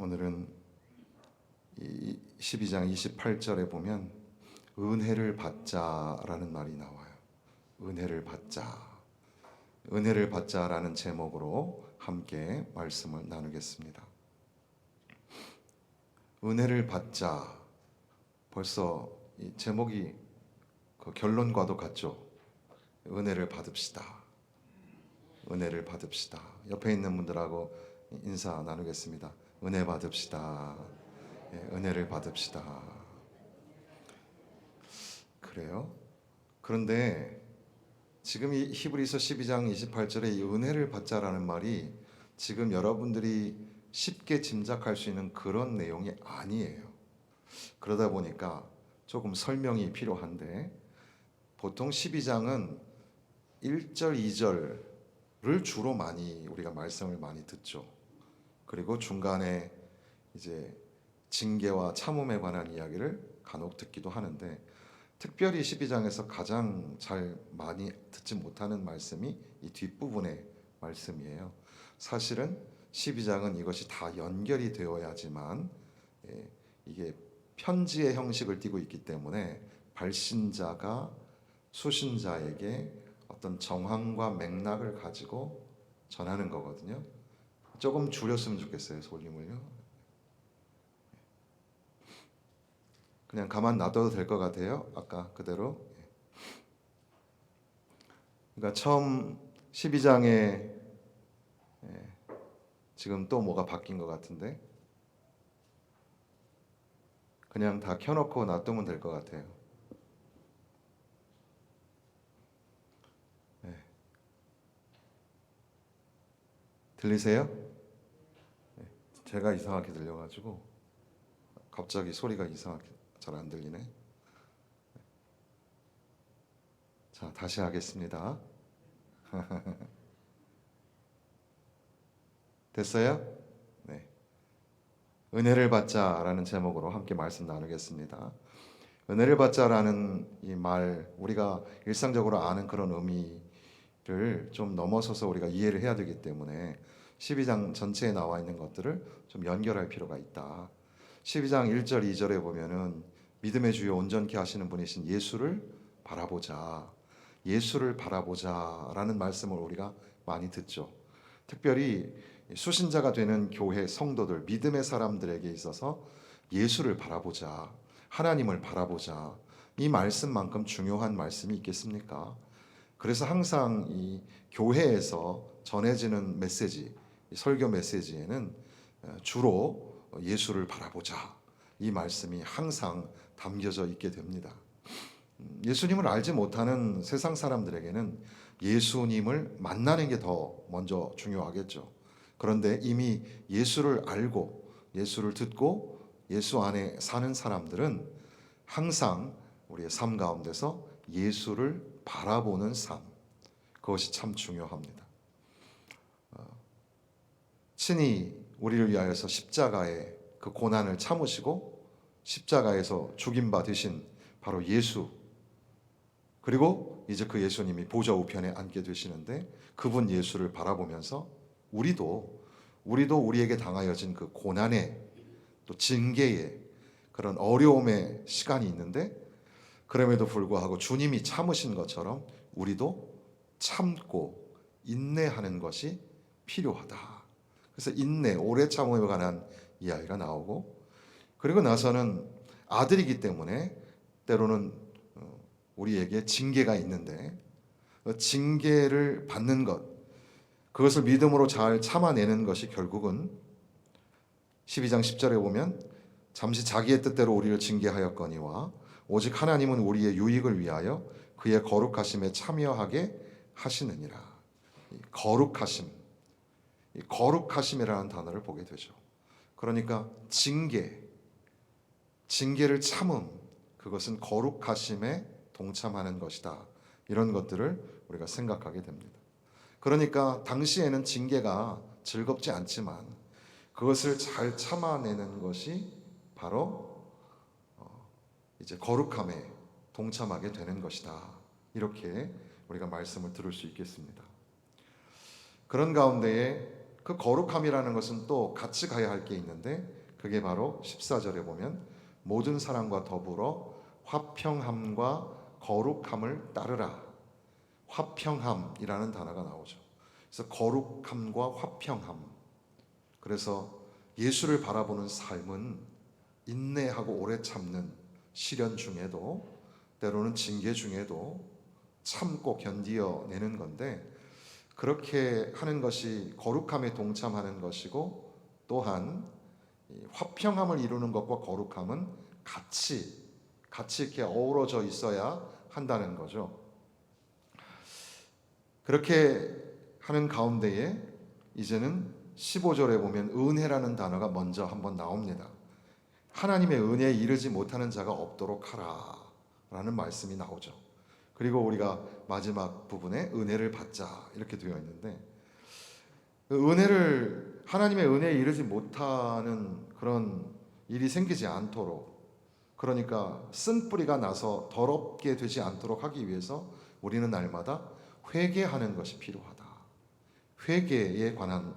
오늘은 12장 28절에 보면 은혜를 받자라는 말이 나와요. 은혜를 받자. 은혜를 받자라는 제목으로 함께 말씀을 나누겠습니다. 은혜를 받자. 벌써 이 제목이 그 결론과도 같죠. 은혜를 받읍시다. 은혜를 받읍시다. 옆에 있는 분들하고 인사 나누겠습니다. 은혜 받읍시다. 은혜를 받읍시다. 그래요? 그런데 지금 이 히브리서 12장 28절에 이 은혜를 받자라는 말이 지금 여러분들이 쉽게 짐작할 수 있는 그런 내용이 아니에요. 그러다 보니까 조금 설명이 필요한데, 보통 12장은 1절, 2절을 주로 많이 우리가 말씀을 많이 듣죠. 그리고 중간에 이제 징계와 참음에 관한 이야기를 간혹 듣기도 하는데, 특별히 12장에서 가장 잘 많이 듣지 못하는 말씀이 이 뒷부분의 말씀이에요. 사실은 12장은 이것이 다 연결이 되어야지만 이게 편지의 형식을 띠고 있기 때문에 발신자가 수신자에게 어떤 정황과 맥락을 가지고 전하는 거거든요. 조금 줄였으면 좋겠어요, 볼륨을요. 그냥 가만 놔둬도 될 것 같아요. 아까 그대로. 그러니까 처음 12장에 지금 또 뭐가 바뀐 것 같은데, 그냥 다 켜놓고 놔두면 될 것 같아요. 네. 들리세요? 네. 제가 이상하게 들려가지고 갑자기 소리가 이상하게 잘 안 들리네. 자, 다시 하겠습니다. 됐어요? 네. 은혜를 받자라는 제목으로 함께 말씀 나누겠습니다. 은혜를 받자라는 이 말, 우리가 일상적으로 아는 그런 의미를 좀 넘어서서 우리가 이해를 해야 되기 때문에 12장 전체에 나와 있는 것들을 좀 연결할 필요가 있다. 12장 1절, 2절에 보면은 믿음의 주요 온전케 하시는 분이신 예수를 바라보자. 예수를 바라보자라는 말씀을 우리가 많이 듣죠. 특별히 수신자가 되는 교회 성도들, 믿음의 사람들에게 있어서 예수를 바라보자, 하나님을 바라보자, 이 말씀만큼 중요한 말씀이 있겠습니까? 그래서 항상 이 교회에서 전해지는 메시지, 설교 메시지에는 주로 예수를 바라보자, 이 말씀이 항상 담겨져 있게 됩니다. 예수님을 알지 못하는 세상 사람들에게는 예수님을 만나는 게 더 먼저 중요하겠죠. 그런데 이미 예수를 알고 예수를 듣고 예수 안에 사는 사람들은 항상 우리의 삶 가운데서 예수를 바라보는 삶, 그것이 참 중요합니다. 친히 우리를 위하여서 십자가의 그 고난을 참으시고 십자가에서 죽임 받으신 바로 예수, 그리고 이제 그 예수님이 보좌 우편에 앉게 되시는데, 그분 예수를 바라보면서 우리도 우리에게 당하여진 그 고난의 또 징계의 그런 어려움의 시간이 있는데, 그럼에도 불구하고 주님이 참으신 것처럼 우리도 참고 인내하는 것이 필요하다. 그래서 인내, 오래 참음에 관한 이야기가 나오고, 그리고 나서는 아들이기 때문에 때로는 우리에게 징계가 있는데, 징계를 받는 것, 그것을 믿음으로 잘 참아내는 것이 결국은 12장 10절에 보면 잠시 자기의 뜻대로 우리를 징계하였거니와 오직 하나님은 우리의 유익을 위하여 그의 거룩하심에 참여하게 하시느니라. 거룩하심, 거룩하심이라는 단어를 보게 되죠. 그러니까 징계를 참음, 그것은 거룩하심에 동참하는 것이다. 이런 것들을 우리가 생각하게 됩니다. 그러니까 당시에는 징계가 즐겁지 않지만 그것을 잘 참아내는 것이 바로 이제 거룩함에 동참하게 되는 것이다. 이렇게 우리가 말씀을 들을 수 있겠습니다. 그런 가운데에 그 거룩함이라는 것은 또 같이 가야 할 게 있는데 그게 바로 14절에 보면 모든 사람과 더불어 화평함과 거룩함을 따르라. 화평함이라는 단어가 나오죠. 그래서 거룩함과 화평함. 그래서 예수를 바라보는 삶은 인내하고 오래 참는 시련 중에도 때로는 징계 중에도 참고 견디어내는 건데 그렇게 하는 것이 거룩함에 동참하는 것이고 또한 화평함을 이루는 것과 거룩함은 같이 이렇게 어우러져 있어야 한다는 거죠. 그렇게 하는 가운데에 이제는 15절에 보면 은혜라는 단어가 먼저 한번 나옵니다. 하나님의 은혜에 이르지 못하는 자가 없도록 하라 라는 말씀이 나오죠. 그리고 우리가 마지막 부분에 은혜를 받자 이렇게 되어 있는데 하나님의 은혜에 이르지 못하는 그런 일이 생기지 않도록 그러니까 쓴뿌리가 나서 더럽게 되지 않도록 하기 위해서 우리는 날마다 회개하는 것이 필요하다. 회개에 관한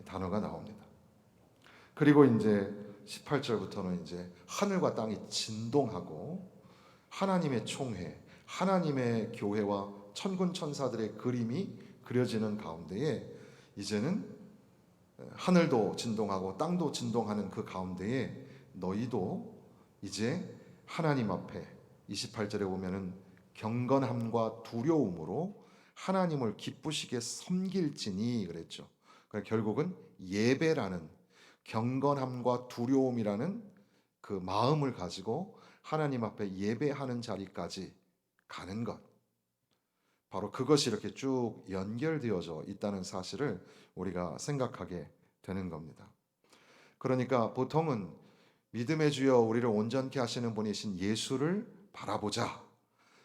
단어가 나옵니다. 그리고 이제 18절부터는 이제 하늘과 땅이 진동하고 하나님의 총회, 하나님의 교회와 천군 천사들의 그림이 그려지는 가운데에 이제는 하늘도 진동하고 땅도 진동하는 그 가운데에 너희도 이제 하나님 앞에 28절에 보면은 경건함과 두려움으로 하나님을 기쁘시게 섬길지니 그랬죠. 그러니까 결국은 예배라는 경건함과 두려움이라는 그 마음을 가지고 하나님 앞에 예배하는 자리까지 가는 것. 바로 그것이 이렇게 쭉 연결되어져 있다는 사실을 우리가 생각하게 되는 겁니다. 그러니까 보통은 믿음의 주여 우리를 온전케 하시는 분이신 예수를 바라보자.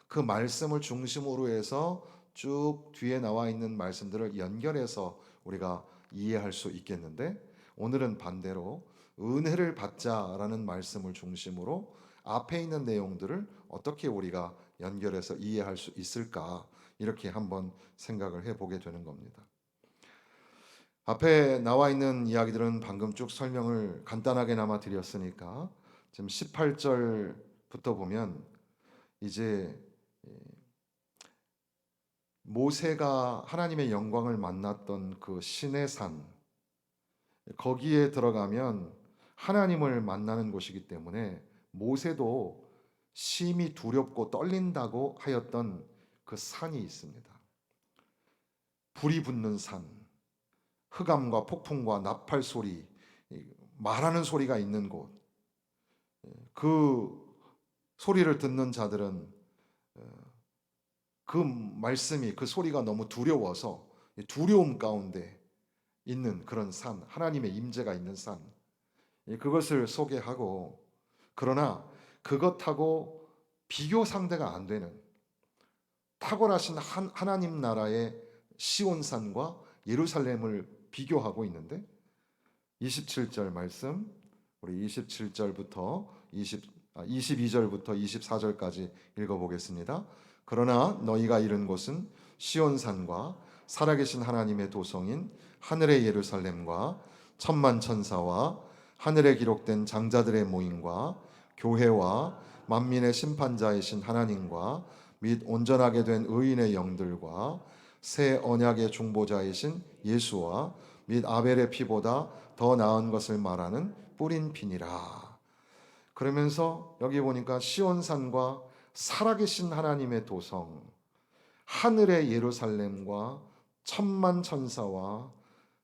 그 말씀을 중심으로 해서 쭉 뒤에 나와 있는 말씀들을 연결해서 우리가 이해할 수 있겠는데 오늘은 반대로 은혜를 받자라는 말씀을 중심으로 앞에 있는 내용들을 어떻게 우리가 연결해서 이해할 수 있을까 이렇게 한번 생각을 해보게 되는 겁니다. 앞에 나와 있는 이야기들은 방금 쭉 설명을 간단하게나마 드렸으니까 지금 18절부터 보면 이제 모세가 하나님의 영광을 만났던 그 시내산 거기에 들어가면 하나님을 만나는 곳이기 때문에 모세도 심히 두렵고 떨린다고 하였던 그 산이 있습니다. 불이 붙는 산, 흑암과 폭풍과 나팔 소리, 말하는 소리가 있는 곳. 그 소리를 듣는 자들은 그 말씀이 그 소리가 너무 두려워서 두려움 가운데 있는 그런 산, 하나님의 임재가 있는 산. 그것을 소개하고 그러나 그것하고 비교 상대가 안 되는 탁월하신 하나님 나라의 시온산과 예루살렘을 비교하고 있는데 27절 말씀 우리 22절부터 24절까지 읽어보겠습니다. 그러나 너희가 이른 곳은 시온산과 살아계신 하나님의 도성인 하늘의 예루살렘과 천만 천사와 하늘에 기록된 장자들의 모임과 교회와 만민의 심판자이신 하나님과 및 온전하게 된 의인의 영들과 새 언약의 중보자이신 예수와 및 아벨의 피보다 더 나은 것을 말하는 뿌린 피니라. 그러면서 여기 보니까 시온산과 살아계신 하나님의 도성, 하늘의 예루살렘과 천만 천사와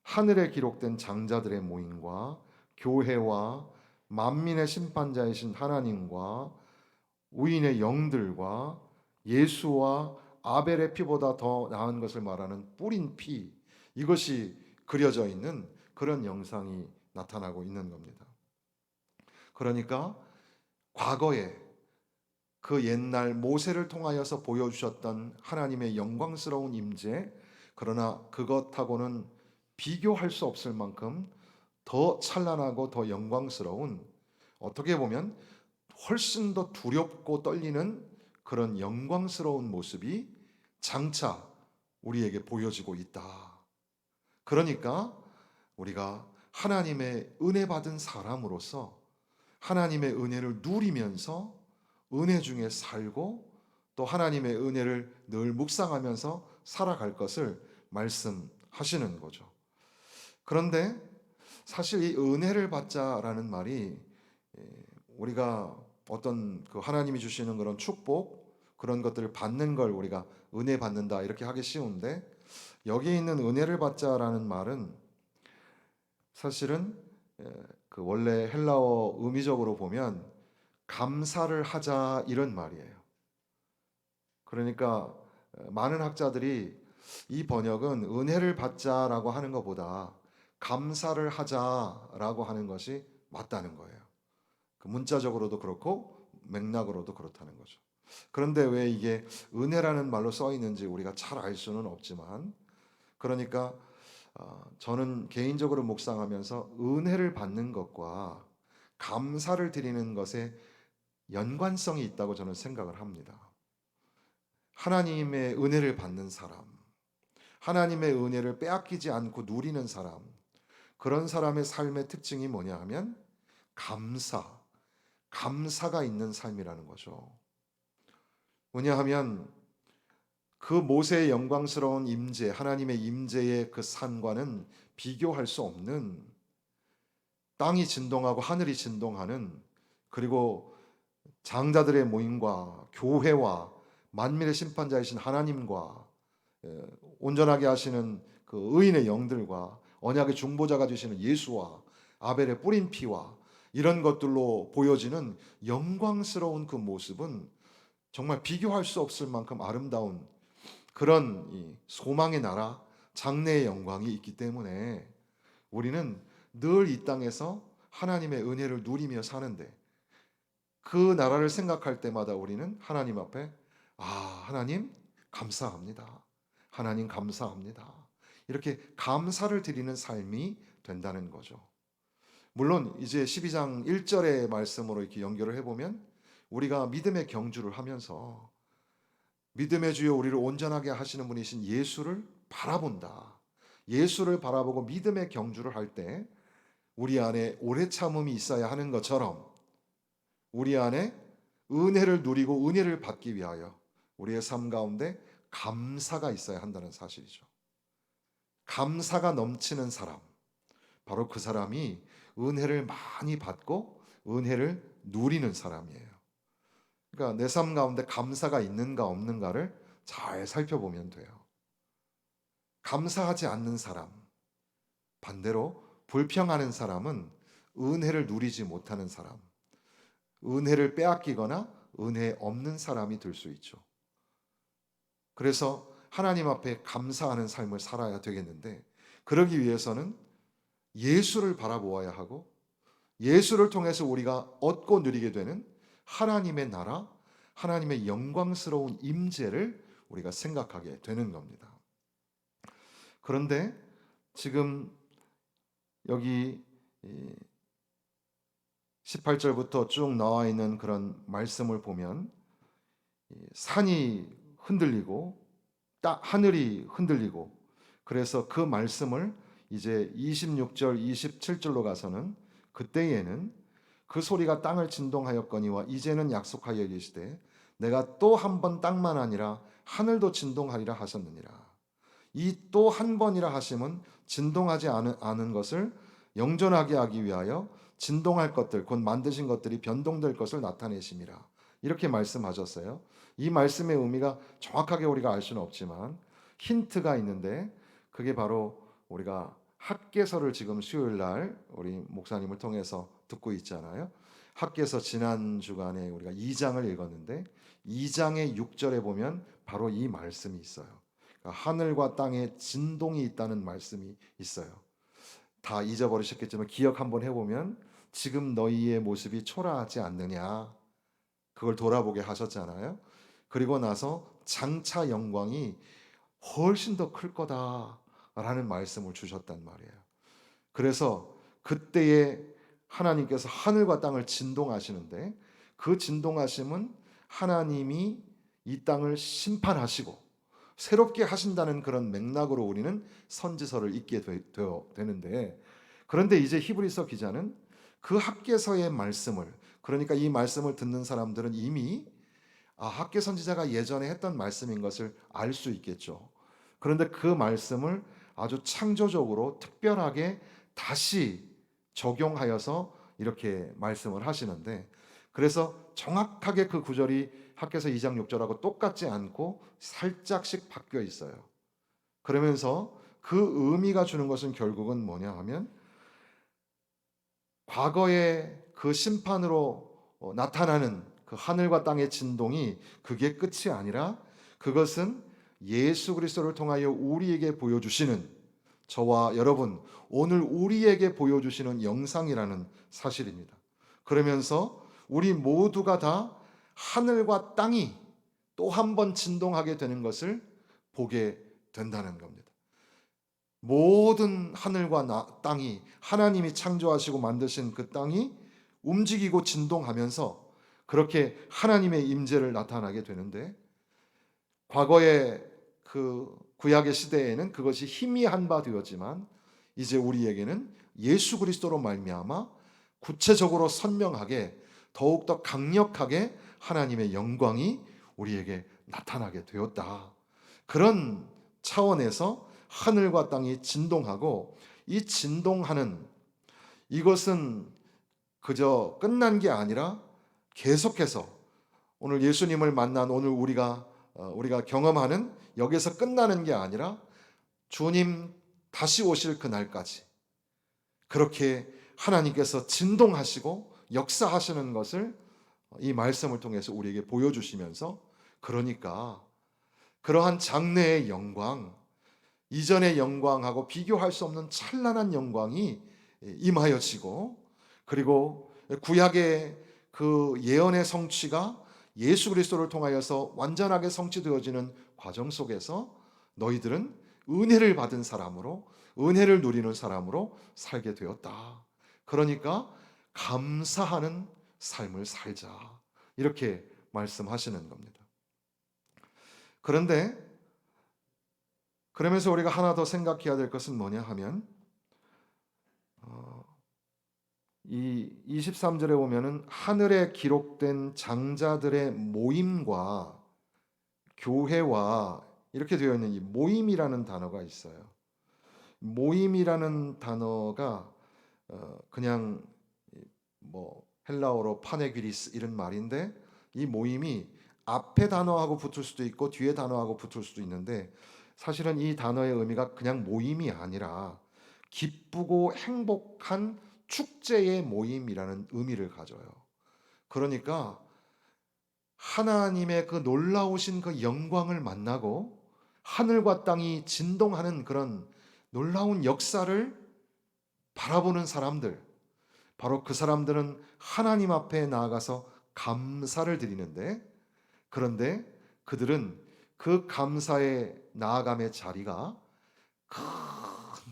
하늘에 기록된 장자들의 모임과 교회와 만민의 심판자이신 하나님과 의인의 영들과 예수와 아벨의 피보다 더 나은 것을 말하는 뿌린 피, 이것이 그려져 있는 그런 영상이 나타나고 있는 겁니다. 그러니까 과거에 그 옛날 모세를 통하여서 보여주셨던 하나님의 영광스러운 임재, 그러나 그것하고는 비교할 수 없을 만큼 더 찬란하고 더 영광스러운, 어떻게 보면 훨씬 더 두렵고 떨리는 그런 영광스러운 모습이 장차 우리에게 보여지고 있다. 그러니까 우리가 하나님의 은혜 받은 사람으로서 하나님의 은혜를 누리면서 은혜 중에 살고 또 하나님의 은혜를 늘 묵상하면서 살아갈 것을 말씀하시는 거죠. 그런데 사실 이 은혜를 받자라는 말이 우리가 어떤 그 하나님이 주시는 그런 축복 그런 것들을 받는 걸 우리가 은혜 받는다 이렇게 하기 쉬운데 여기 있는 은혜를 받자라는 말은 사실은 그 원래 헬라어 의미적으로 보면 감사를 하자 이런 말이에요. 그러니까 많은 학자들이 이 번역은 은혜를 받자라고 하는 것보다 감사를 하자라고 하는 것이 맞다는 거예요. 그 문자적으로도 그렇고 맥락으로도 그렇다는 거죠. 그런데 왜 이게 은혜라는 말로 써 있는지 우리가 잘 알 수는 없지만 그러니까 저는 개인적으로 묵상하면서 은혜를 받는 것과 감사를 드리는 것에 연관성이 있다고 저는 생각을 합니다. 하나님의 은혜를 받는 사람, 하나님의 은혜를 빼앗기지 않고 누리는 사람, 그런 사람의 삶의 특징이 뭐냐 하면 감사가 있는 삶이라는 거죠. 뭐냐 하면 그 모세의 영광스러운 임재, 하나님의 임재의 그 산과는 비교할 수 없는 땅이 진동하고 하늘이 진동하는 그리고 장자들의 모임과 교회와 만민의 심판자이신 하나님과 온전하게 하시는 그 의인의 영들과 언약의 중보자가 되시는 예수와 아벨의 뿌린 피와 이런 것들로 보여지는 영광스러운 그 모습은 정말 비교할 수 없을 만큼 아름다운 그런 이 소망의 나라, 장래의 영광이 있기 때문에 우리는 늘 이 땅에서 하나님의 은혜를 누리며 사는데 그 나라를 생각할 때마다 우리는 하나님 앞에 하나님 감사합니다. 하나님 감사합니다. 이렇게 감사를 드리는 삶이 된다는 거죠. 물론 이제 12장 1절의 말씀으로 이렇게 연결을 해보면 우리가 믿음의 경주를 하면서 믿음의 주여 우리를 온전하게 하시는 분이신 예수를 바라본다. 예수를 바라보고 믿음의 경주를 할 때 우리 안에 오래 참음이 있어야 하는 것처럼 우리 안에 은혜를 누리고 은혜를 받기 위하여 우리의 삶 가운데 감사가 있어야 한다는 사실이죠. 감사가 넘치는 사람, 바로 그 사람이 은혜를 많이 받고 은혜를 누리는 사람이에요. 그러니까 내 삶 가운데 감사가 있는가 없는가를 잘 살펴보면 돼요. 감사하지 않는 사람, 반대로 불평하는 사람은 은혜를 누리지 못하는 사람, 은혜를 빼앗기거나 은혜 없는 사람이 될 수 있죠. 그래서 하나님 앞에 감사하는 삶을 살아야 되겠는데 그러기 위해서는 예수를 바라보아야 하고 예수를 통해서 우리가 얻고 누리게 되는 하나님의 나라, 하나님의 영광스러운 임재를 우리가 생각하게 되는 겁니다. 그런데 지금 여기 18절부터 쭉 나와 있는 그런 말씀을 보면 산이 흔들리고 하늘이 흔들리고 그래서 그 말씀을 이제 26절, 27절로 가서는 그때에는 그 소리가 땅을 진동하였거니와 이제는 약속하여 계시되 내가 또 한 번 땅만 아니라 하늘도 진동하리라 하셨느니라. 이 또 한 번이라 하심은 진동하지 않은 것을 영존하게 하기 위하여 진동할 것들 곧 만드신 것들이 변동될 것을 나타내심이라. 이렇게 말씀하셨어요. 이 말씀의 의미가 정확하게 우리가 알 수는 없지만 힌트가 있는데 그게 바로 우리가 학개서를 지금 수요일 날 우리 목사님을 통해서 듣고 있잖아요. 학개서 지난 주간에 우리가 2장을 읽었는데 2장의 6절에 보면 바로 이 말씀이 있어요. 그러니까 하늘과 땅에 진동이 있다는 말씀이 있어요. 다 잊어버리셨겠지만 기억 한번 해보면 지금 너희의 모습이 초라하지 않느냐 그걸 돌아보게 하셨잖아요. 그리고 나서 장차 영광이 훨씬 더 클 거다라는 말씀을 주셨단 말이에요. 그래서 그때에 하나님께서 하늘과 땅을 진동하시는데 그 진동하심은 하나님이 이 땅을 심판하시고 새롭게 하신다는 그런 맥락으로 우리는 선지서를 읽게 되는데, 그런데 이제 히브리서 기자는 그 학개서의 말씀을, 그러니까 이 말씀을 듣는 사람들은 이미 학개 선지자가 예전에 했던 말씀인 것을 알 수 있겠죠. 그런데 그 말씀을 아주 창조적으로 특별하게 다시 적용하여서 이렇게 말씀을 하시는데, 그래서 정확하게 그 구절이 학개서 2장 6절하고 똑같지 않고 살짝씩 바뀌어 있어요. 그러면서 그 의미가 주는 것은 결국은 뭐냐 하면, 과거의 그 심판으로 나타나는 그 하늘과 땅의 진동이 그게 끝이 아니라, 그것은 예수 그리스도를 통하여 우리에게 보여주시는, 저와 여러분 오늘 우리에게 보여주시는 영상이라는 사실입니다. 그러면서 우리 모두가 다 하늘과 땅이 또 한 번 진동하게 되는 것을 보게 된다는 겁니다. 모든 하늘과 땅이, 하나님이 창조하시고 만드신 그 땅이 움직이고 진동하면서 그렇게 하나님의 임재를 나타나게 되는데, 과거의 그 구약의 시대에는 그것이 희미한 바 되었지만, 이제 우리에게는 예수 그리스도로 말미암아 구체적으로 선명하게, 더욱더 강력하게 하나님의 영광이 우리에게 나타나게 되었다. 그런 차원에서 하늘과 땅이 진동하고, 이 진동하는 이것은 그저 끝난 게 아니라 계속해서 오늘 예수님을 만난 오늘 우리가 경험하는, 여기서 끝나는 게 아니라 주님 다시 오실 그날까지 그렇게 하나님께서 진동하시고 역사하시는 것을 이 말씀을 통해서 우리에게 보여주시면서, 그러니까 그러한 장래의 영광, 이전의 영광하고 비교할 수 없는 찬란한 영광이 임하여지고, 그리고 구약의 그 예언의 성취가 예수 그리스도를 통하여서 완전하게 성취되어지는 과정 속에서 너희들은 은혜를 받은 사람으로, 은혜를 누리는 사람으로 살게 되었다. 그러니까 감사하는 삶을 살자, 이렇게 말씀하시는 겁니다. 그런데 그러면서 우리가 하나 더 생각해야 될 것은 뭐냐 하면, 이 23절에 보면은 하늘에 기록된 장자들의 모임과 교회와 이렇게 되어 있는 이 모임이라는 단어가 있어요. 모임이라는 단어가 그냥 뭐 헬라어로 파네귀리스 이런 말인데, 이 모임이 앞에 단어하고 붙을 수도 있고 뒤에 단어하고 붙을 수도 있는데, 사실은 이 단어의 의미가 그냥 모임이 아니라 기쁘고 행복한 축제의 모임이라는 의미를 가져요. 그러니까 하나님의 그 놀라우신 그 영광을 만나고 하늘과 땅이 진동하는 그런 놀라운 역사를 바라보는 사람들, 바로 그 사람들은 하나님 앞에 나아가서 감사를 드리는데, 그런데 그들은 그 감사의 나아감의 자리가 큰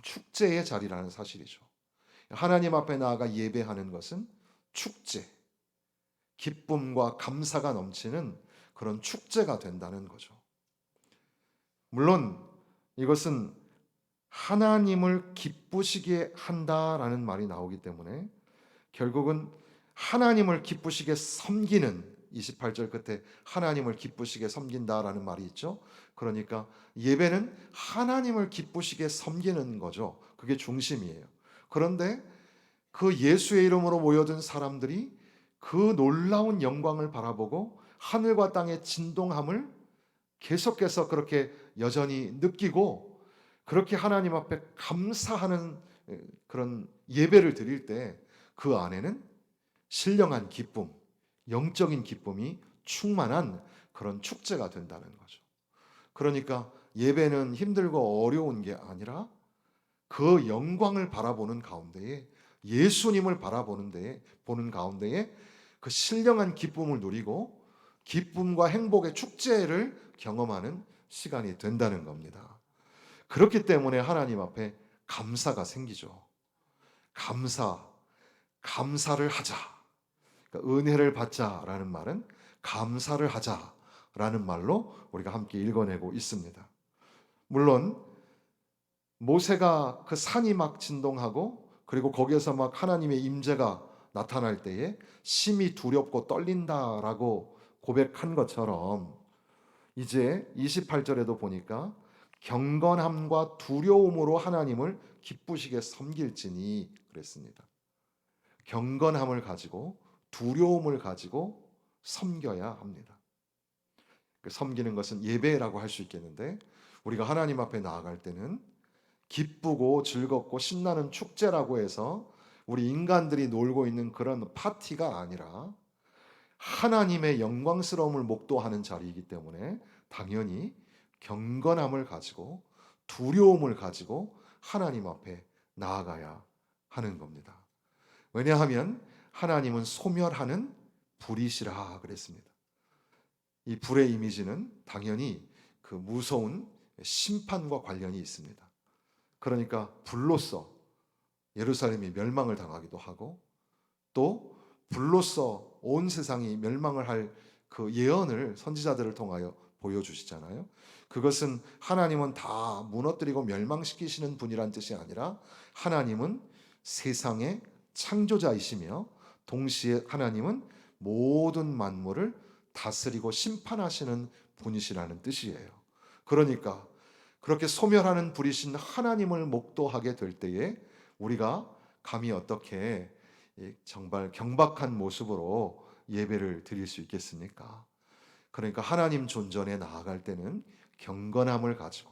축제의 자리라는 사실이죠. 하나님 앞에 나아가 예배하는 것은 축제, 기쁨과 감사가 넘치는 그런 축제가 된다는 거죠. 물론 이것은 하나님을 기쁘시게 한다라는 말이 나오기 때문에, 결국은 하나님을 기쁘시게 섬기는, 28절 끝에 하나님을 기쁘시게 섬긴다라는 말이 있죠. 그러니까 예배는 하나님을 기쁘시게 섬기는 거죠. 그게 중심이에요. 그런데 그 예수의 이름으로 모여든 사람들이 그 놀라운 영광을 바라보고 하늘과 땅의 진동함을 계속해서 그렇게 여전히 느끼고, 그렇게 하나님 앞에 감사하는 그런 예배를 드릴 때 그 안에는 신령한 기쁨, 영적인 기쁨이 충만한 그런 축제가 된다는 거죠. 그러니까 예배는 힘들고 어려운 게 아니라 그 영광을 바라보는 가운데에, 예수님을 보는 가운데에 그 신령한 기쁨을 누리고 기쁨과 행복의 축제를 경험하는 시간이 된다는 겁니다. 그렇기 때문에 하나님 앞에 감사가 생기죠. 감사를 하자. 그러니까 은혜를 받자라는 말은 감사를 하자라는 말로 우리가 함께 읽어내고 있습니다. 물론 모세가 그 산이 막 진동하고 그리고 거기에서 막 하나님의 임재가 나타날 때에 심히 두렵고 떨린다라고 고백한 것처럼 이제 28절에도 보니까 경건함과 두려움으로 하나님을 기쁘시게 섬길지니 그랬습니다. 경건함을 가지고 두려움을 가지고 섬겨야 합니다. 섬기는 것은 예배라고 할 수 있겠는데 우리가 하나님 앞에 나아갈 때는 기쁘고 즐겁고 신나는 축제라고 해서 우리 인간들이 놀고 있는 그런 파티가 아니라 하나님의 영광스러움을 목도하는 자리이기 때문에 당연히 경건함을 가지고 두려움을 가지고 하나님 앞에 나아가야 하는 겁니다. 왜냐하면 하나님은 소멸하는 불이시라 그랬습니다. 이 불의 이미지는 당연히 그 무서운 심판과 관련이 있습니다. 그러니까 불로써 예루살렘이 멸망을 당하기도 하고 또 불로써 온 세상이 멸망을 할 그 예언을 선지자들을 통하여 보여주시잖아요. 그것은 하나님은 다 무너뜨리고 멸망시키시는 분이란 뜻이 아니라 하나님은 세상의 창조자이시며 동시에 하나님은 모든 만물을 다스리고 심판하시는 분이시라는 뜻이에요. 그러니까 그렇게 소멸하는 분이신 하나님을 목도하게 될 때에 우리가 감히 어떻게 정말 경박한 모습으로 예배를 드릴 수 있겠습니까? 그러니까 하나님 존전에 나아갈 때는 경건함을 가지고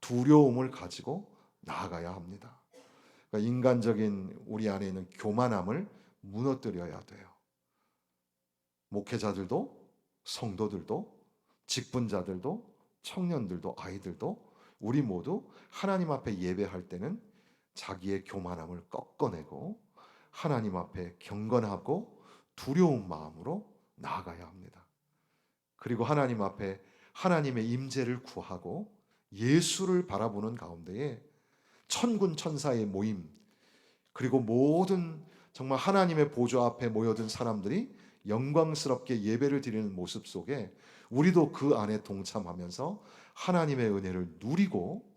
두려움을 가지고 나아가야 합니다. 그러니까 인간적인 우리 안에 있는 교만함을 무너뜨려야 돼요. 목회자들도 성도들도 직분자들도 청년들도 아이들도 우리 모두 하나님 앞에 예배할 때는 자기의 교만함을 꺾어내고 하나님 앞에 경건하고 두려운 마음으로 나아가야 합니다. 그리고 하나님 앞에 하나님의 임재를 구하고 예수를 바라보는 가운데에 천군 천사의 모임 그리고 모든 정말 하나님의 보좌 앞에 모여든 사람들이 영광스럽게 예배를 드리는 모습 속에 우리도 그 안에 동참하면서 하나님의 은혜를 누리고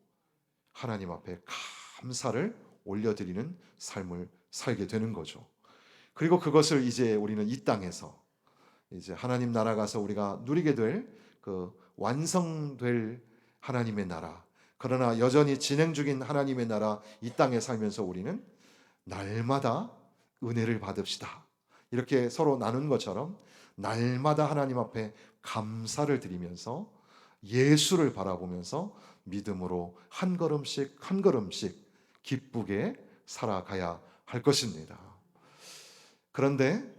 하나님 앞에 감사를 올려드리는 삶을 살게 되는 거죠. 그리고 그것을 이제 우리는 이 땅에서 이제 하나님 나라 가서 우리가 누리게 될 그 완성될 하나님의 나라, 그러나 여전히 진행 중인 하나님의 나라 이 땅에 살면서 우리는 날마다 은혜를 받읍시다. 이렇게 서로 나눈 것처럼 날마다 하나님 앞에 감사를 드리면서 예수를 바라보면서 믿음으로 한 걸음씩 한 걸음씩 기쁘게 살아가야 할 것입니다. 그런데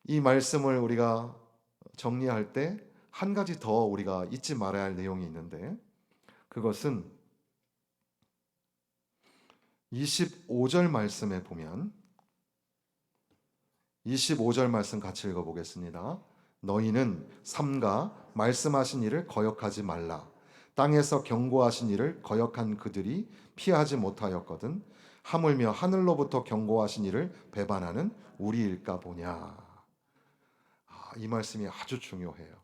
이 말씀을 우리가 정리할 때 한 가지 더 우리가 잊지 말아야 할 내용이 있는데 그것은 25절 말씀에 보면 25절 말씀 같이 읽어보겠습니다. 너희는 삼가 말씀하신 일을 거역하지 말라. 땅에서 경고하신 일을 거역한 그들이 피하지 못하였거든. 하물며 하늘로부터 경고하신 일을 배반하는 우리일까 보냐. 이 말씀이 아주 중요해요.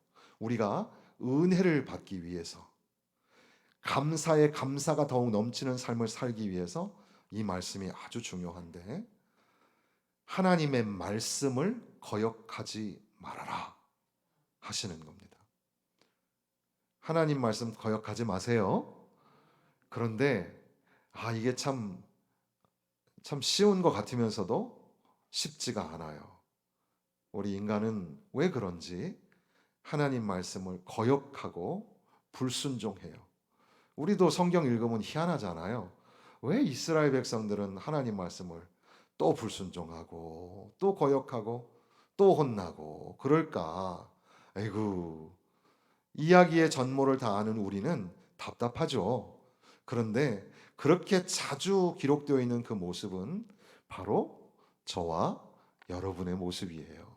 우리가 은혜를 받기 위해서 감사에 감사가 더욱 넘치는 삶을 살기 위해서 이 말씀이 아주 중요한데 하나님의 말씀을 거역하지 말아라 하시는 겁니다. 하나님 말씀 거역하지 마세요. 그런데 이게 참 쉬운 것 같으면서도 쉽지가 않아요. 우리 인간은 왜 그런지 하나님 말씀을 거역하고 불순종해요. 우리도 성경 읽으면 희한하잖아요. 왜 이스라엘 백성들은 하나님 말씀을 또 불순종하고 또 거역하고 또 혼나고 그럴까? 아이고, 이야기의 전모를 다 아는 우리는 답답하죠. 그런데 그렇게 자주 기록되어 있는 그 모습은 바로 저와 여러분의 모습이에요.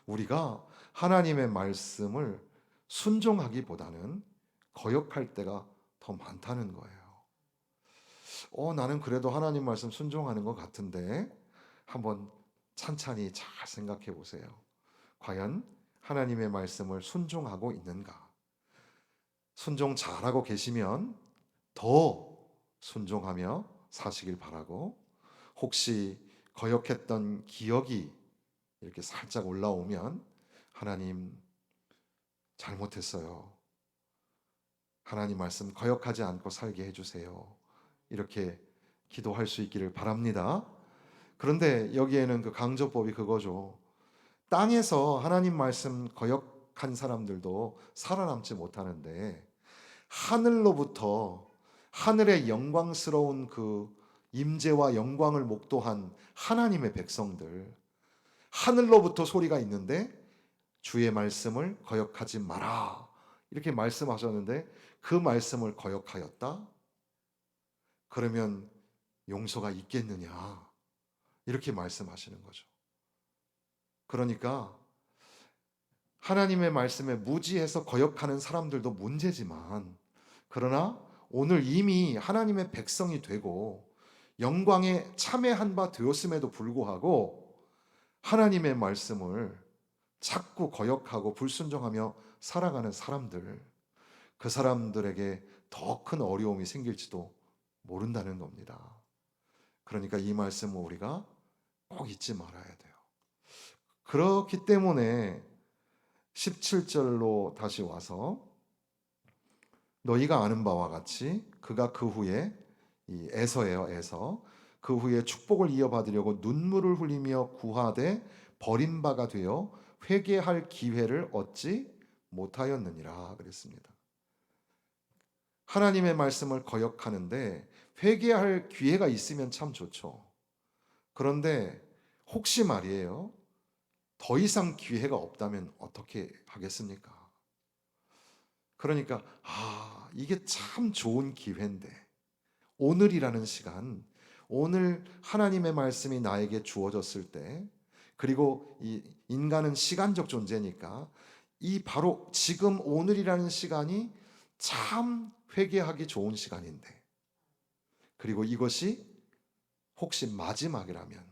우리가 하나님의 말씀을 순종하기보다는 거역할 때가 더 많다는 거예요. 나는 그래도 하나님 말씀 순종하는 것 같은데 한번 찬찬히 잘 생각해 보세요. 과연 하나님의 말씀을 순종하고 있는가? 순종 잘하고 계시면 더 순종하며 사시길 바라고, 혹시 거역했던 기억이 이렇게 살짝 올라오면 하나님 잘못했어요, 하나님 말씀 거역하지 않고 살게 해주세요, 이렇게 기도할 수 있기를 바랍니다. 그런데 여기에는 그 강조법이 그거죠. 땅에서 하나님 말씀 거역한 사람들도 살아남지 못하는데, 하늘로부터 하늘의 영광스러운 그 임재와 영광을 목도한 하나님의 백성들, 하늘로부터 소리가 있는데 주의 말씀을 거역하지 마라, 이렇게 말씀하셨는데 그 말씀을 거역하였다? 그러면 용서가 있겠느냐, 이렇게 말씀하시는 거죠. 그러니까 하나님의 말씀에 무지해서 거역하는 사람들도 문제지만, 그러나 오늘 이미 하나님의 백성이 되고 영광에 참여한 바 되었음에도 불구하고 하나님의 말씀을 자꾸 거역하고 불순종하며 살아가는 사람들, 그 사람들에게 더 큰 어려움이 생길지도 모른다는 겁니다. 그러니까 이 말씀을 우리가 꼭 잊지 말아야 돼요. 그렇기 때문에 17절로 다시 와서, 너희가 아는 바와 같이 그가 그 후에, 이 에서예요, 에서, 그 후에 축복을 이어받으려고 눈물을 흘리며 구하되 버림바가 되어 회개할 기회를 얻지 못하였느니라 그랬습니다. 하나님의 말씀을 거역하는데 회개할 기회가 있으면 참 좋죠. 그런데 혹시 말이에요, 더 이상 기회가 없다면 어떻게 하겠습니까? 그러니까 이게 참 좋은 기회인데, 오늘이라는 시간, 오늘 하나님의 말씀이 나에게 주어졌을 때, 그리고 이 인간은 시간적 존재니까 이 바로 지금 오늘이라는 시간이 참 회개하기 좋은 시간인데, 그리고 이것이 혹시 마지막이라면,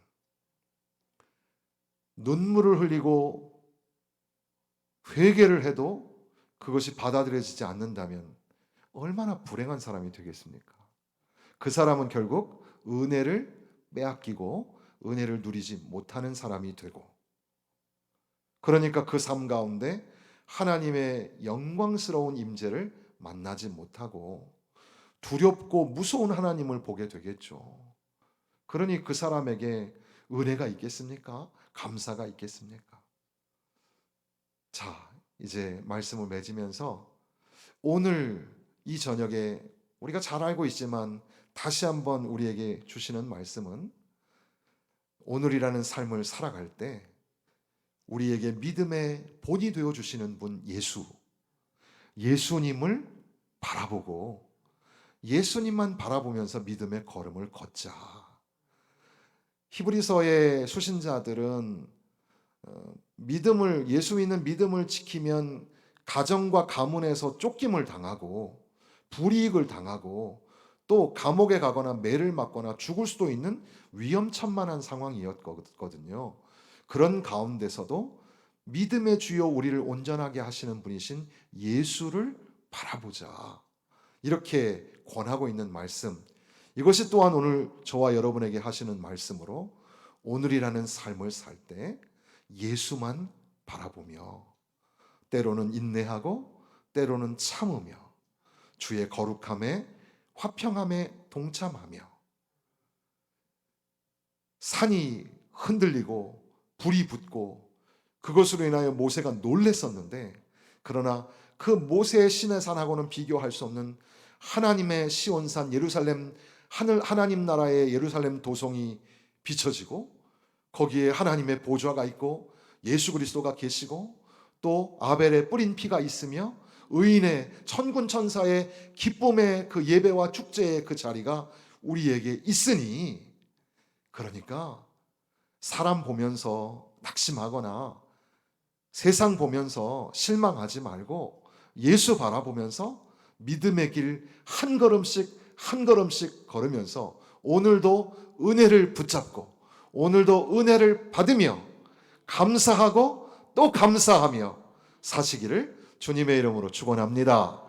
눈물을 흘리고 회개를 해도 그것이 받아들여지지 않는다면 얼마나 불행한 사람이 되겠습니까? 그 사람은 결국 은혜를 빼앗기고 은혜를 누리지 못하는 사람이 되고, 그러니까 그 삶 가운데 하나님의 영광스러운 임재를 만나지 못하고 두렵고 무서운 하나님을 보게 되겠죠. 그러니 그 사람에게 은혜가 있겠습니까? 감사가 있겠습니까? 자, 이제 말씀을 맺으면서 오늘 이 저녁에 우리가 잘 알고 있지만 다시 한번 우리에게 주시는 말씀은, 오늘이라는 삶을 살아갈 때 우리에게 믿음의 본이 되어 주시는 분 예수님을 바라보고 예수님만 바라보면서 믿음의 걸음을 걷자. 히브리서의 수신자들은 예수 믿는 믿음을 지키면 가정과 가문에서 쫓김을 당하고 불이익을 당하고 또 감옥에 가거나 매를 맞거나 죽을 수도 있는 위험천만한 상황이었거든요. 그런 가운데서도 믿음의 주요 우리를 온전하게 하시는 분이신 예수를 바라보자, 이렇게 권하고 있는 말씀, 이것이 또한 오늘 저와 여러분에게 하시는 말씀으로, 오늘이라는 삶을 살 때 예수만 바라보며 때로는 인내하고 때로는 참으며 주의 거룩함에 화평함에 동참하며, 산이 흔들리고 불이 붙고 그것으로 인하여 모세가 놀랬었는데, 그러나 그 모세의 시내산하고는 비교할 수 없는 하나님의 시온산 예루살렘, 하나님 나라의 예루살렘 도성이 비춰지고 거기에 하나님의 보좌가 있고 예수 그리스도가 계시고 또 아벨의 뿌린 피가 있으며 의인의 천군 천사의 기쁨의 그 예배와 축제의 그 자리가 우리에게 있으니, 그러니까 사람 보면서 낙심하거나 세상 보면서 실망하지 말고 예수 바라보면서 믿음의 길 한 걸음씩 한 걸음씩 걸으면서 오늘도 은혜를 붙잡고 오늘도 은혜를 받으며 감사하고 또 감사하며 사시기를 주님의 이름으로 축원합니다.